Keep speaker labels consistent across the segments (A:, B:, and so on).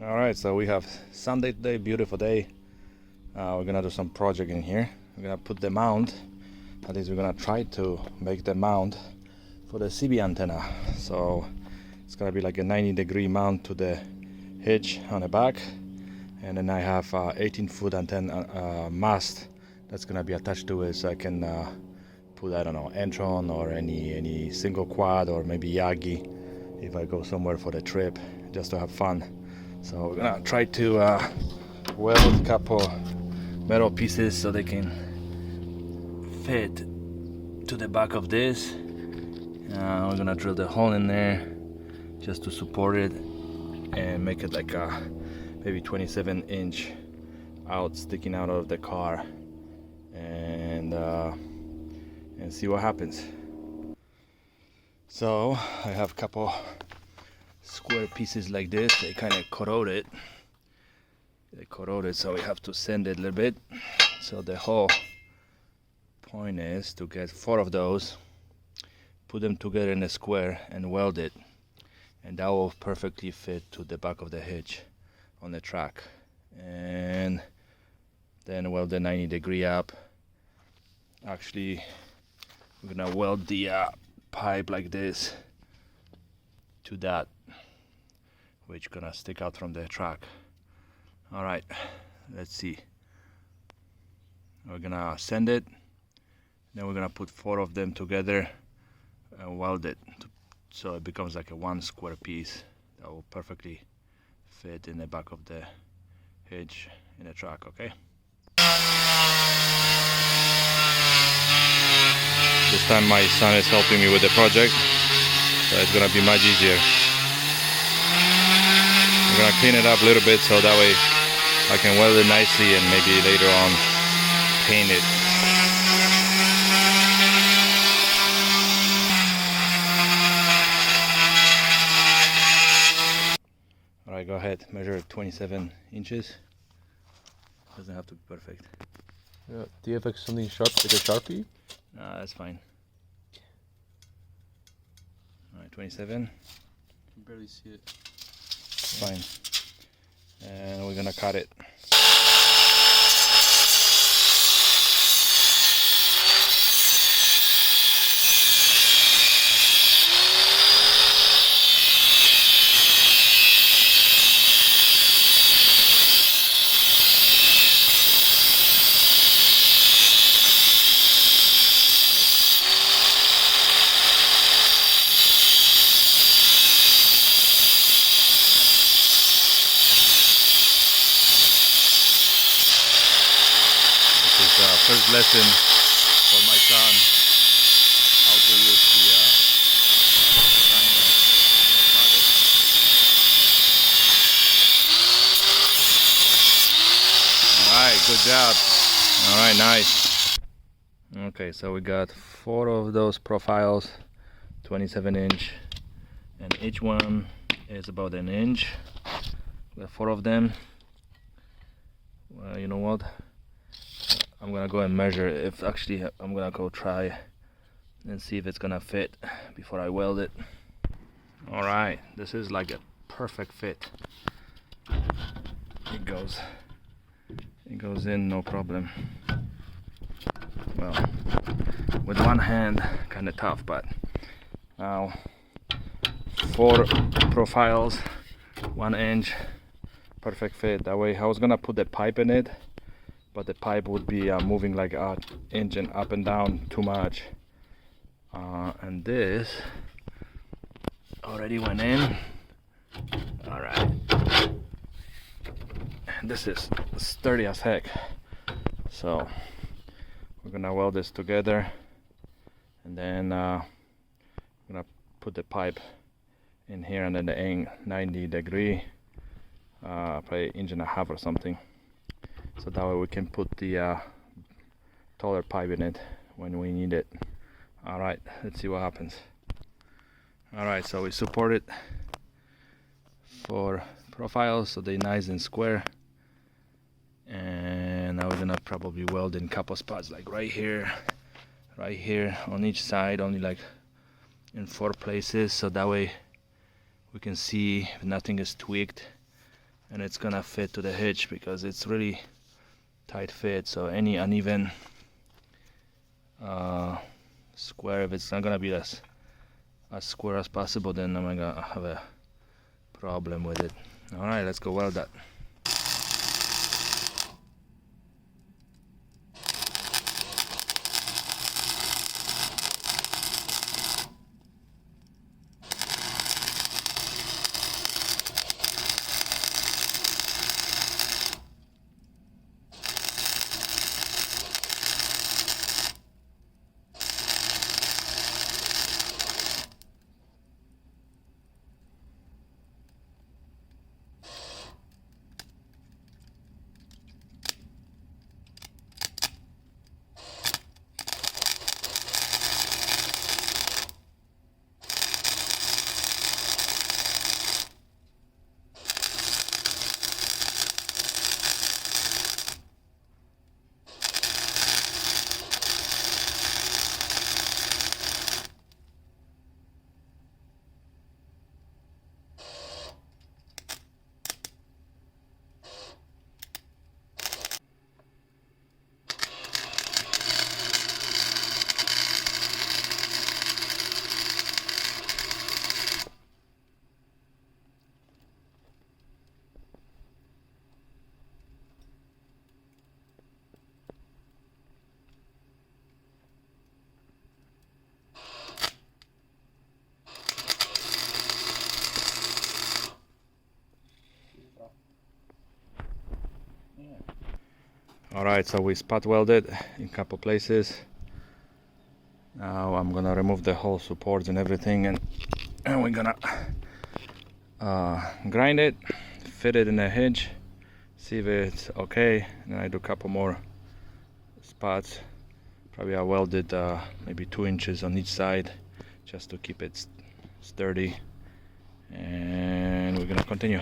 A: All right, so we have Sunday today, beautiful day. We're gonna do some project in here. We're gonna put the mount, at least we're gonna try to make the mount for the CB antenna. So it's gonna be like a 90-degree mount to the hitch on the back, and then I have 18-foot antenna mast that's gonna be attached to it, so I can put, I don't know, Entron or any single quad or maybe Yagi if I go somewhere for the trip, just to have fun. So we're gonna try to weld a couple metal pieces so they can fit to the back of this. We're gonna drill the hole in there just to support it and make it like a maybe 27-inch out sticking out of the car, and see what happens. So I have a couple square pieces like this. They kind of corroded. So we have to sand it a little bit. So the whole point is to get 4 of those, put them together in a square and weld it, and that will perfectly fit to the back of the hitch on the track. And then weld the 90-degree up. Actually, we're gonna weld the pipe like this to that, which gonna stick out from the track. All right, let's see. We're gonna sand it, then we're gonna put 4 of them together and weld it so it becomes like a 1 square piece that will perfectly fit in the back of the hitch in the track. Okay, this time my son is helping me with the project, so it's gonna be much easier. I'm gonna clean it up a little bit so that way I can weld it nicely and maybe later on paint it. Alright, go ahead, measure 27 inches. Doesn't have to be perfect.
B: Do you have like something sharp, like a Sharpie?
A: Nah, that's fine. Alright, 27.
B: I can barely see it.
A: Fine. And we're gonna cut it. First lesson for my son how to use the Alright, good job. Alright, nice. Okay, so we got 4 of those profiles, 27-inch, and each one is about an inch. We have 4 of them. Well, you know what? I'm gonna go and measure if actually I'm gonna go try and see if it's gonna fit before I weld it. Alright, this is like a perfect fit. It goes in no problem. Well, with one hand kinda tough, but now 4 profiles, 1 inch, perfect fit. That way I was gonna put the pipe in it, but the pipe would be moving like an engine up and down too much. And this already went in. All right. This is sturdy as heck. So we're gonna weld this together, and then I'm gonna put the pipe in here, and then the 90-degree, probably 1.5 inches or something. So that way we can put the taller pipe in it when we need it. Alright, let's see what happens. Alright, so we support it for profiles so they're nice and square. And now we're gonna probably weld in a couple spots, like right here on each side, only like in 4 places, so that way we can see if nothing is tweaked and it's gonna fit to the hitch because it's really tight fit. So any uneven square, if it's not gonna be as square as possible, then I'm gonna have a problem with it. All right, let's go weld that. Alright, so we spot welded in a couple places. Now I'm gonna remove the whole supports and everything, and we're gonna grind it, fit it in a hinge, see if it's okay, and then I do a couple more spots. Probably I welded maybe 2 inches on each side just to keep it sturdy, and we're gonna continue.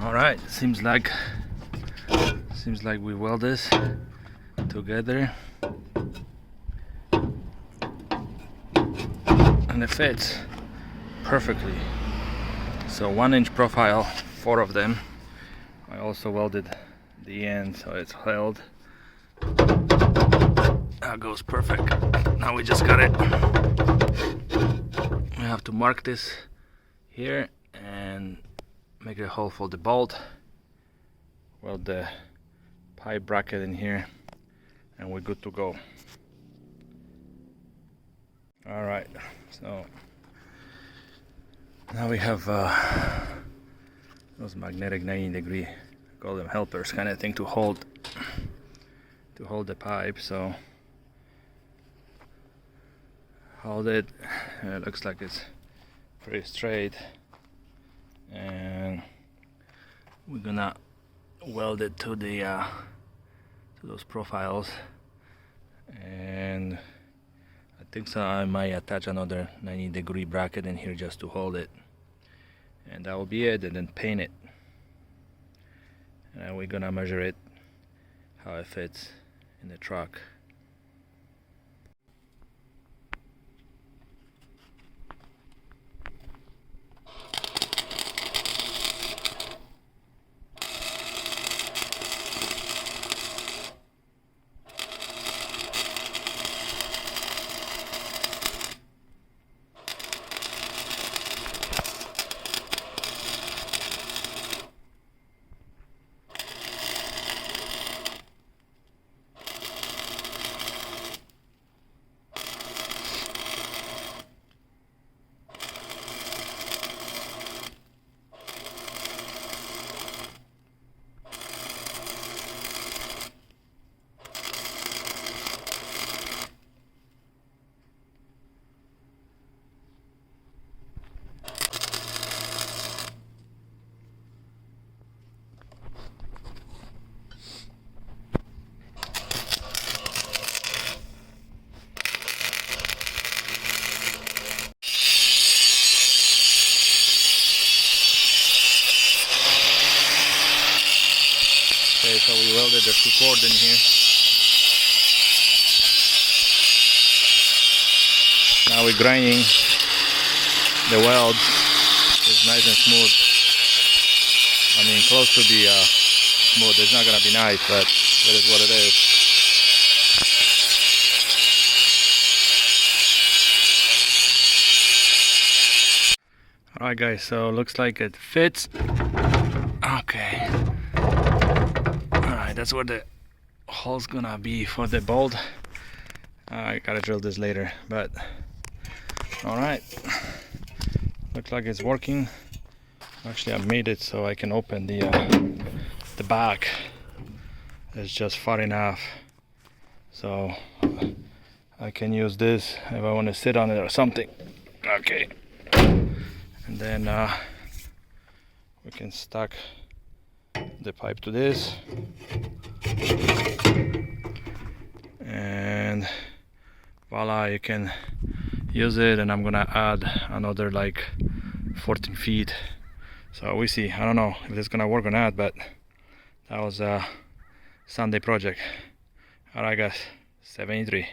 A: Alright, seems like we weld this together and it fits perfectly. So 1-inch profile, 4 of them. I also welded the end so it's held. That goes perfect. Now we just got it. We have to mark this here and make a hole for the bolt, weld the pipe bracket in here, and we're good to go. Alright, so now we have those magnetic 90-degree, call them helpers kind of thing, to hold the pipe. So hold it. It looks like it's pretty straight, and we're gonna weld it to the to those profiles, and I think so I might attach another 90-degree bracket in here just to hold it, and that will be it, and then paint it. and we're gonna measure it, how it fits in the truck. Okay, so we welded the support in here. Now we're grinding the weld. It's nice and smooth. I mean, close to be smooth. It's not gonna be nice, but that is what it is. Alright guys, so looks like it fits. Okay. Alright, that's where the hole's gonna be for the bolt. I gotta drill this later, but alright. Looks like it's working. Actually, I made it so I can open the back. It's just far enough, so I can use this if I want to sit on it or something. Okay, and then we can stack the pipe to this, and voila, you can use it. And I'm gonna add another like 14 feet. So we see. I don't know if it's gonna work or not, but that was a Sunday project. Alright guys, 73.